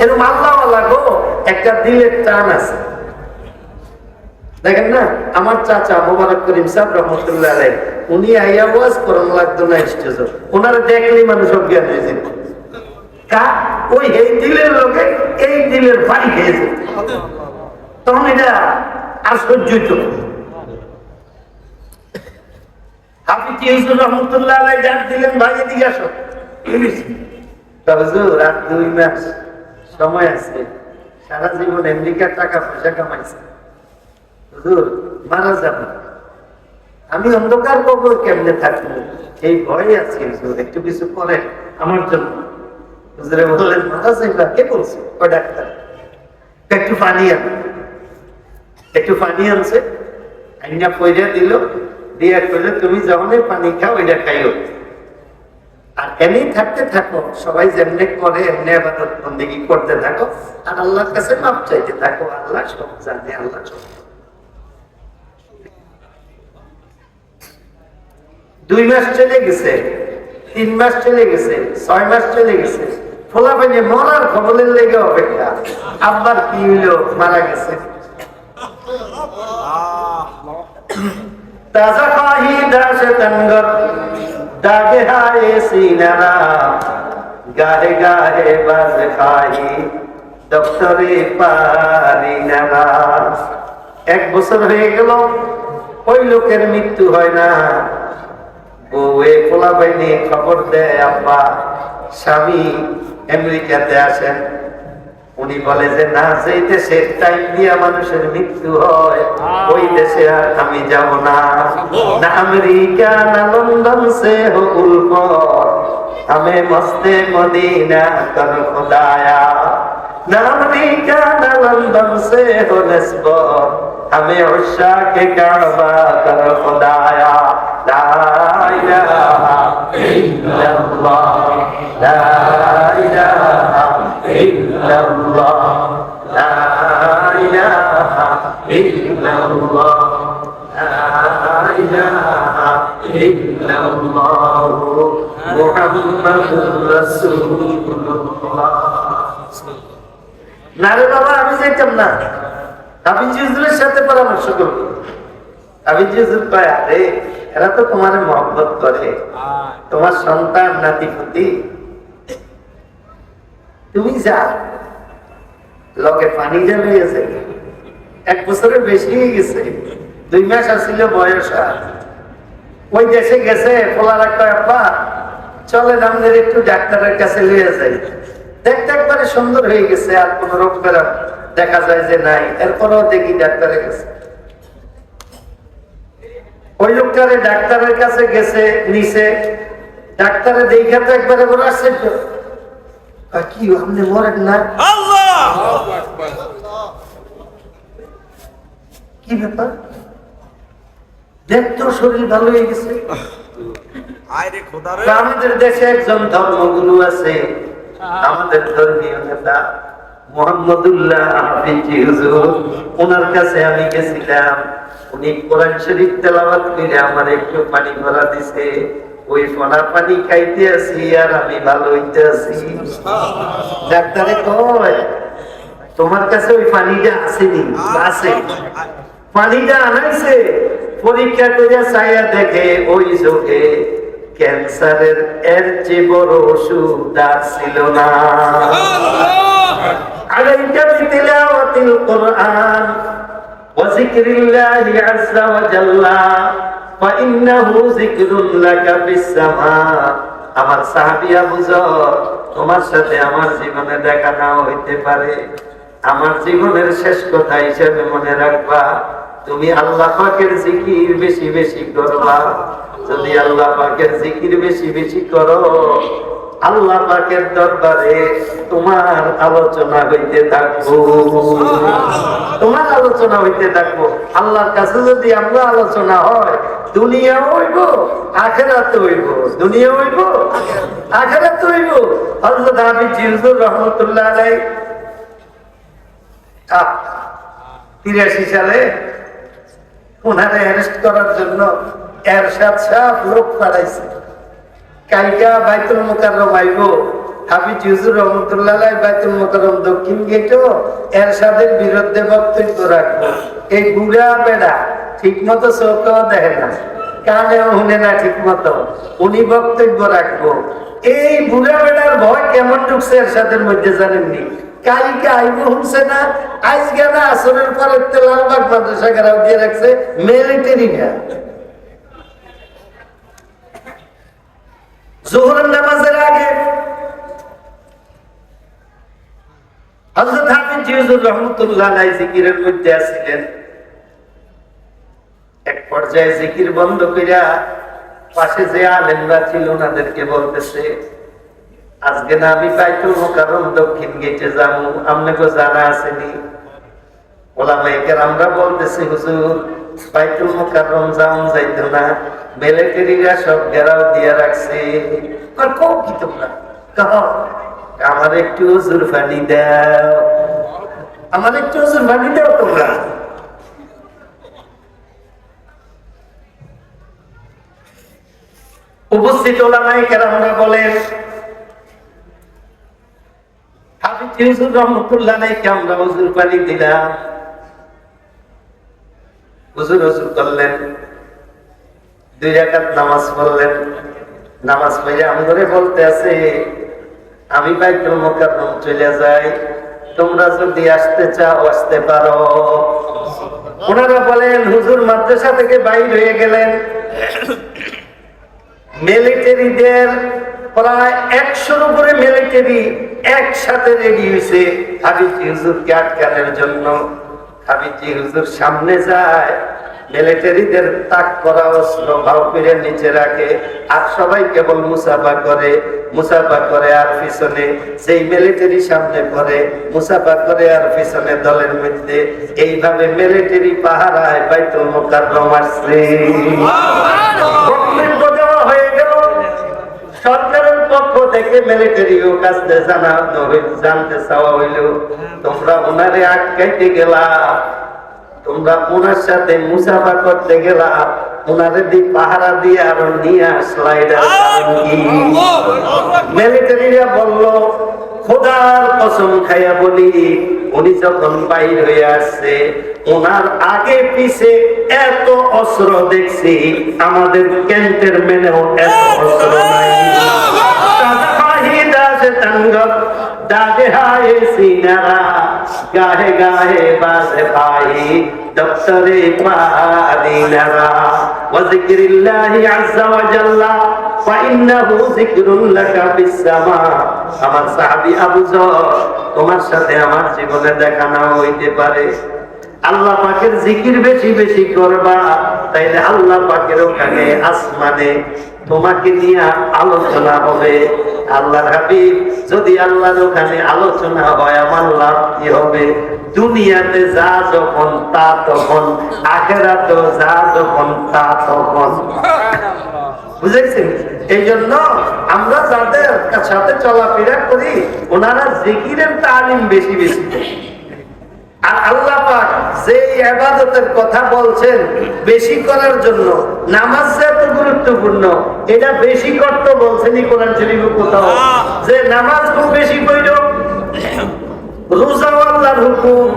এরকম আল্লাহওয়ালা গো একটা দিলের টান আছে। দেখেন না, আমার চাচা মোবারক করিম সাহেব রহমতুল্লাহ আলাইহি, উনি আইয়া ওয়াজ করেন লাগতো না স্টেজ, ওনারা দেখলেই মানুষ অজ্ঞান হয়ে যেত। ওই এই দিলের লোকে এই দিলের বাড়ি খেয়েছে, তখন এটা আশ্চর্যিত। হাফিজ ইউসুফ রহমতুল্লাহ আলাইহি ডাক দিলেন, ভাই এদিকে আসো। হুজুর আর 2 মাস সময় আছে, সারা জীবন আমেরিকার টাকা পয়সা কামাইছে, হুজুর মারা যাবে, আমি অন্ধকার কবর কেমনে থাকবো এই ভয়ে আছি, হুজুর একটু কিছু করেন আমার জন্য। হুজুরে বললেন, মারা যাইবা? কে বলছে? ওই ডাক্তার। একটু পানি আন, একটু পানি আনছে, আইনা পয়সা দিল, দিয়া কইলে তুমি যখনই পানি খাও এটা খাইও, আর এমনি থাকতে থাকো, সবাই যেমনি করে এমনি ইবাদত বন্দেগী করতে থাকো, আর আল্লাহর কাছে মাপ চাইতে থাকো, আল্লাহ সব জানে, আল্লাহ সব। 2 মাস চলে গেছে, 3 মাস চলে গেছে, 6 মাস চলে গেছে, ফোলা পাইনে মরার খবরের লেগে অপেক্ষা। আব্বার কি হইলো? মারা গেছে। তাজা খাহি দাসে তঙ্গর দাগে হায় সিনারা, গাহে গাহে বাজ খাহি দপ্তরে পারিনারা। 1 বছর হয়ে গেল, ওই লোকের মৃত্যু হয় না। বউয়ে পোলা বাইনে খবর দেয়, আব্বা স্বামী আমেরিকাতে আসেন। উনি বলে যে না, যেই দেশে টাইম দিয়া মানুষের মৃত্যু হয় ওই দেশে আর আমি যাব না। না আমেরিকা না লন্ডন সে হো উলফর, हमें मस्ते मदीना कर खुदाया। ना अमेरिका ना लंदन से हो निस्बत, हमें उश्शाक काबा कर खुदाया। ला इलाहा इल्लल्लाह, ला इलाहा इल्लल्लाह, ला इलाहा इल्लल्लाह, ला इलाहा इल्लल्लाह মুহাম্মাদুর রাসূলুল্লাহ। না রে বাবা, আমি যাইতাম না, হাফিজ হুজুরের সাথে পরামর্শ করব। হাফিজ হুজুর কয়, আরে এরা তো তোমার মহব্বত করে, তোমার সন্তান নাতি পুতি, তুমি যা লগে পানি যাবে। 1 বছরের বেশি হয়ে গেছে, 2 মাস আসছিল বয়স। ওই দেশে গেছে, পোলা রাখতে, আব্বা চলে আমাদের একটু ডাক্তারের কাছে নিয়ে যাই। দেখতে একবারে সুন্দর হয়ে গেছে, আর কোন রোগ বেরাম দেখা যায় যে নাই। এরপরও দেখি ডাক্তারের কাছে, ওই লোকটারে ডাক্তারের কাছে গেছে, নিচে ডাক্তারে দেখা তো একবারে বলে আসছে, কি আপনি মরেন না? কি ব্যাপার? দেখতো শরীর ভালো হয়ে গেছে। আমাদের দেশে একজন ধর্মগুরু আছে, আমাদের ধর্মীয় নেতা মুহাম্মদুল্লাহ হাফিজ হুজুর, ওনার কাছে আমি গেছিলাম। উনি কোরআন শরীফ তেলাওয়াত করে আমার একটু পানি ভরা দিছে, ওই ফোনা পানি খাইতে আছি আর আমি ভালো হইতে আছি। ডাক্তারে কয়, তোমার কাছে ওই পানিটা আসেনি? আছে। পানিটা আনাইছে, পরীক্ষা করে চাইয়া দেখে ওই চোখে ক্যান্সারের এর চেয়ে বড় ওষুধ আর ছিল না। আলাইকা বিতিলাওয়াতিল কুরআন ওয়া যিকরিল্লাহি আযজা ওয়া জাল্লা ফা ইন্নাহু যিকরুন লাকা ফিস সামা। আমার সাহাবী আবু যর, তোমার সাথে আমার জীবনে দেখা নাও হইতে পারে, আমার জীবনের শেষ কথা হিসেবে মনে রাখবা, তুমি আল্লাহ পাকের জিকির বেশি বেশি করবা। যদি আল্লাহ পাকের জিকির বেশি বেশি করো, আল্লাহ পাকের দরবারে তোমার আলোচনা হইতে থাকবো, তোমার আলোচনা হইতে থাকবো। আল্লাহর কাছে যদি আমরা আলোচনা হয়, দুনিয়া হইব আখিরাত হইব, দুনিয়া হইব আখিরাত হইব। হযরত হাফিজ হুজুর রহমাতুল্লাহ আলাইহি 83 সালে ওনারে অ্যারেস্ট করার জন্য এরশাদ সাহেব লোক পাঠাইছে। কালকা বাইতুল মুকাররম আইব, হাফিজ হুজুর রহমতুল্লাহ আলাইহি বাইতুল মুকাররম দক্ষিণ গেটও এরশাদের বিরুদ্ধে বক্তব্য রাখবো। এই বুড়া বেড়া ঠিক মতো চোখও দেখে না, কানেও শুনে না ঠিক মতো, উনি বক্তব্য রাখবো। এই বুড়া বেড়ার ভয় কেমন ঢুকছে এরশাদের মধ্যে জানেননি? কালকে আইব শুনছে না, আজকে না আসরের পরে লালবাগ মাদ্রাসা ঘেরাও দিয়ে রাখছে মিলিটারি না। জোহরের নামাজের আগে হযরত হাফিজ হুজুর রহমাতুল্লাহ আলাইহি জিকিরের মধ্যে আছিলেন। এক পর্যায়ে জিকির বন্ধ কইরা পাশে যে আলেমরা ছিল ওনাদেরকে বলতেছে, আজকে না আমি বাইতুল মুকাররম দক্ষিণ গেটে যাবো, আপনাকে জানা আসেনি? ওলামায়ে কেরামরা বলতেছে, হুজুর বাইতুল মুকাররম যাইতো না, মিলিটারিরা সব ঘেরাও দিয়ে রাখছে। আর কও কি তোমরা? আমার একটু হুজুর পানি দাও, আমার একটু হুজুর পানি দাও তোমরা। উপস্থিত ওলামায়ে কেরামরা বলেন, হাফিজ হুজুর রহমাতুল্লাহ আলাইহি আমরা হুজুর পানি দিলাম। হুজুর হুজুর করলেন, 2 রাকাত নামাজ পড়লেন। নামাজ পড়ে আমগরে বলতে আছে, আমি বাইতুল মুকাররম চলে যাই, তোমরা যদি আসতে চাও আসতে পারো। ওনারা বলেন, হুজুর মাদ্রাসা থেকে বাইর হয়ে গেলেন। মিলিটারিদের প্রায় 100-র উপরে মিলিটারি একসাথে রেডি হয়েছে হাফিজ হুজুরকে আটকানোর জন্য। হাফিজ হুজুর সামনে যায়, মিলিটারিদের তাক করা অস্ত্র ভাও করে নিচে রাখে, আর সবাই কেবল মুসাফা করে আর পিছনে সেই মিলিটারি সামনে করে, মুসাফা করে আর পিছনে দলের মধ্যে। এইভাবে মিলিটারি পাহারায় বাইতুল মুকাররম আসছে। হয়ে গেল সরকারের পক্ষ থেকে মিলিটারিও কাছে জানতে চাওয়া হইল, তোমরা ওনারে আটকাইতে গেলা, তোমরা ওনার সাথে মুসাফা করতে গেলা, ওনারে পাহারা দিয়ে আরো নিয়ে আসলা, এটা মিলিটারিরা বলল, খোদার কসম খাইয়া বলি, উনি যখন বাইর হয়ে আসছে ওনার আগে পিছে এত অস্ত্র দেখছি, আমাদের ক্যান্টের মেনেও এত অস্ত্র নাই। গাহে গাহে বাজে ভাই দপ্তরে পাদিনারা ওয়া যিকরিল্লাহি আযজা ওয়া জাল্লা ফা ইন্নাহু যিকরুন লাকা ফিস সামা। আমার সাহাবী আবু যর, তোমার সাথে আমার জীবনে দেখা না হইতে পারে, আল্লাহ পাকের জিকির বেশি বেশি করবা, তাইলে আল্লাহ পাকের ওখানে আসমানে তোমাকে নিয়ে আলোচনা হবে। আল্লাহর হাবিব, যদি আল্লাহর ওখানে আলোচনা হয় আমার লাভ কি হবে? দুনিয়াতে যা যখন তা তখন, আখিরাতে যা যখন তা তখন। বুঝেছেন? এই জন্য আমরা যাদের সাথে চলাফেরা করি ওনারা জিকিরের তালিম বেশি বেশি দেয়। আর আল্লাহ পাক যে ইবাদতের কথা বলছেন বেশি করার জন্য, নামাজ এত গুরুত্বপূর্ণ, এটা বেশি করতে বলছেনই কোরআন শরীফে কোথাও, যে নামাজ খুব বেশি কইরো, রোজাও আল্লাহর হুকুম।